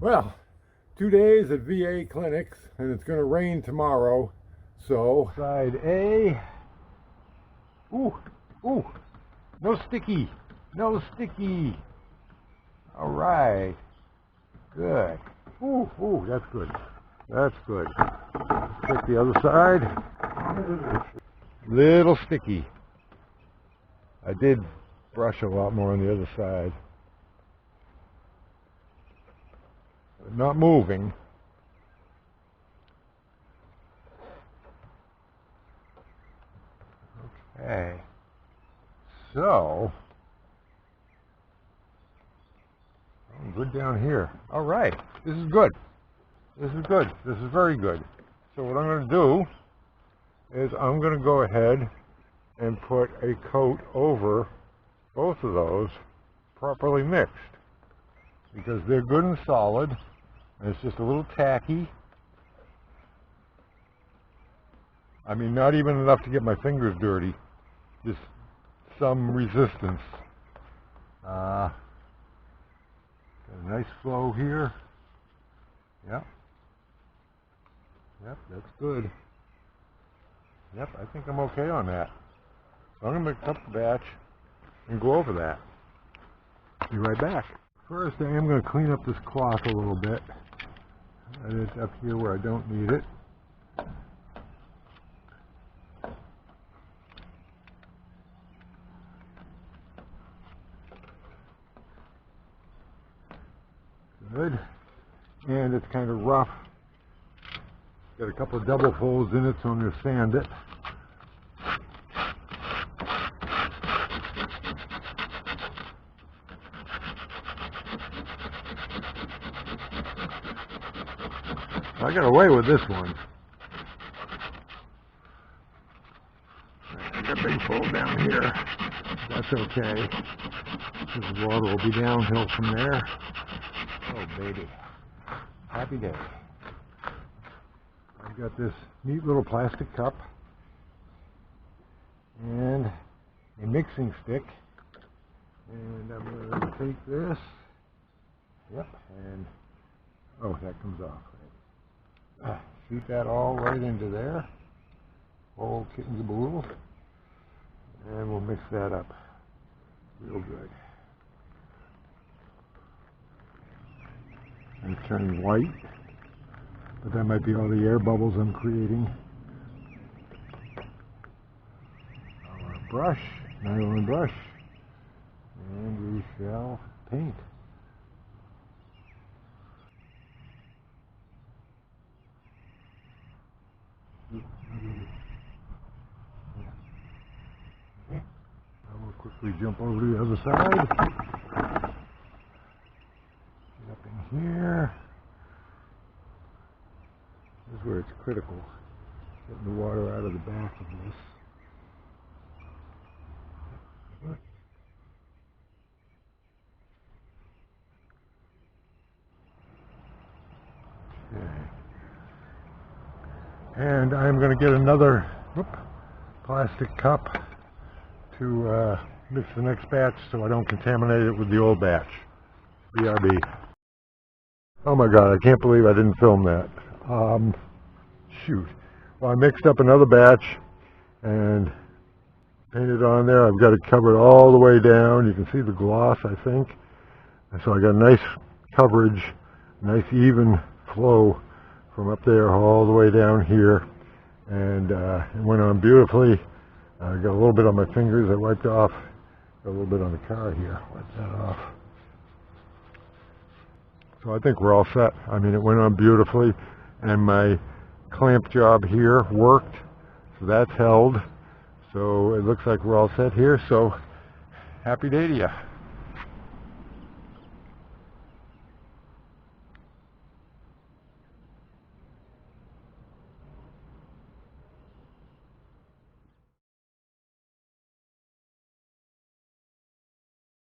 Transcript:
Well, 2 days at VA clinics, and it's going to rain tomorrow. So, side A. Ooh, ooh, no sticky, no sticky. All right, good. Ooh, ooh, that's good. That's good. Let's take the other side. Little sticky. I did brush a lot more on the other side. Not moving. Okay. So, I'm good down here. All right. This is good. This is good. This is very good. So what I'm going to do is I'm going to go ahead and put a coat over both of those, properly mixed, because they're good and solid, and it's just a little tacky. I mean, not even enough to get my fingers dirty, just some resistance. Got a nice flow here. Yep. Yep, that's good. Yep, I think I'm okay on that. So I'm going to mix up the batch and go over that. Be right back. First, I am going to clean up this cloth a little bit. It's up here where I don't need it. Good. And it's kind of rough. Got a couple of double folds in it, so I'm going to sand it. I got away with this one. I got a big fold down here. That's okay. This water will be downhill from there. Oh, baby. Happy day. I've got this neat little plastic cup and a mixing stick. And I'm going to take this. Yep. And, oh, that comes off. Shoot that all right into there. Whole kit and caboodle. And we'll mix that up real good. And it's turning white, but that might be all the air bubbles I'm creating. Our brush, nylon brush, and we shall paint. We'll quickly jump over to the other side. Get up in here. This is where it's critical. Getting the water out of the back of this. Okay. And I'm going to get another plastic cup to mix the next batch so I don't contaminate it with the old batch. BRB. Oh my god, I can't believe I didn't film that. Shoot. Well, I mixed up another batch and painted on there. I've got it covered all the way down. You can see the gloss, I think. And so I got a nice coverage, nice even flow from up there all the way down here. And it went on beautifully. I got a little bit on my fingers I wiped off. Got a little bit on the car here. Wipe that off. So I think we're all set. I mean, it went on beautifully. And my clamp job here worked. So that's held. So it looks like we're all set here. So happy day to you.